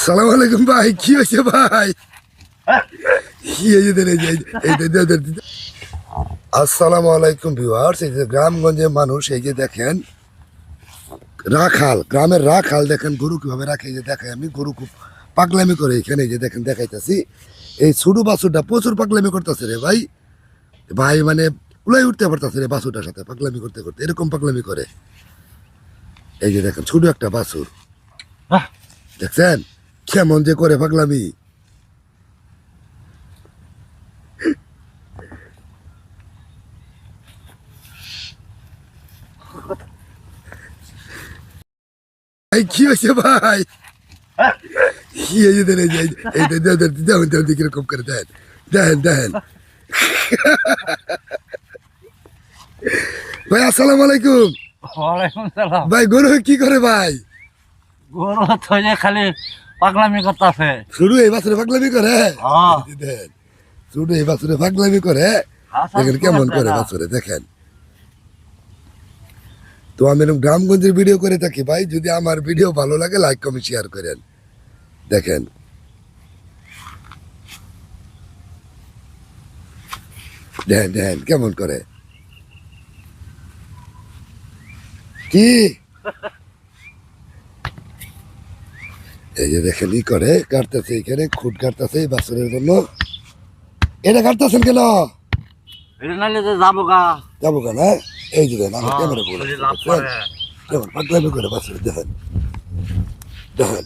আসসালামু আলাইকুম ভাই, কি হয়েছে ভাই? আসসালামু আলাইকুম ভিউয়ার্স। এই যে গ্রামগঞ্জের মানুষ, এই যে দেখেন রাখাল, গ্রামের রাখাল দেখেন গরু কিভাবে রাখে। এই যে দেখাই আমি, গরু খুব পাগলামি করে এখানে, এই যে দেখেন দেখাইতেছি। এই ছোটো বাছুরটা প্রচুর পাগলামি করতেছে রে ভাই। ভাই মানে উলাই উঠতে পারতেছে রে বাছুরটার সাথে, পাগলামি করতে করতে এরকম পাগলামি করে। এই যে দেখেন ছোট একটা বাছুর, দেখছেন কেমন যে করে পাগলামি। ভাই কি হয়েছে ভাই? এই যে দেন, এই যে দেখেন কিরকম করে দেন, দেখেন দেখেন। ভাই আসসালামু আলাইকুম। ওয়ালাইকুম সালাম। ভাই গরু কি করে ভাই? গরু তো যে খালি পাগলামি করতেছে। শুরু এই বাছুরে পাগলামি করে। দেখেন শুরু এই বাছুরে পাগলামি করে, দেখেন কেমন করে বাছুরে দেখেন। তো আমি এরকম গ্রামগঞ্জের ভিডিও করে থাকি ভাই, যদি আমার ভিডিও ভালো লাগে লাইক কমেন্ট শেয়ার করেন। দেখেন দেখেন দেখেন কেমন করে কি। এই যে দেখেন ই করে কাটতেছে, এখানে খুঁট কাটতেছে এই বাছুরের জন্য। এটা কাটতেছেন কেন? যাবো গা যাবো কেন? এই যে দেখেন আমার ক্যামেরা বলে কেমন পাগলামি করে বাছুর, দেখেন দেখেন।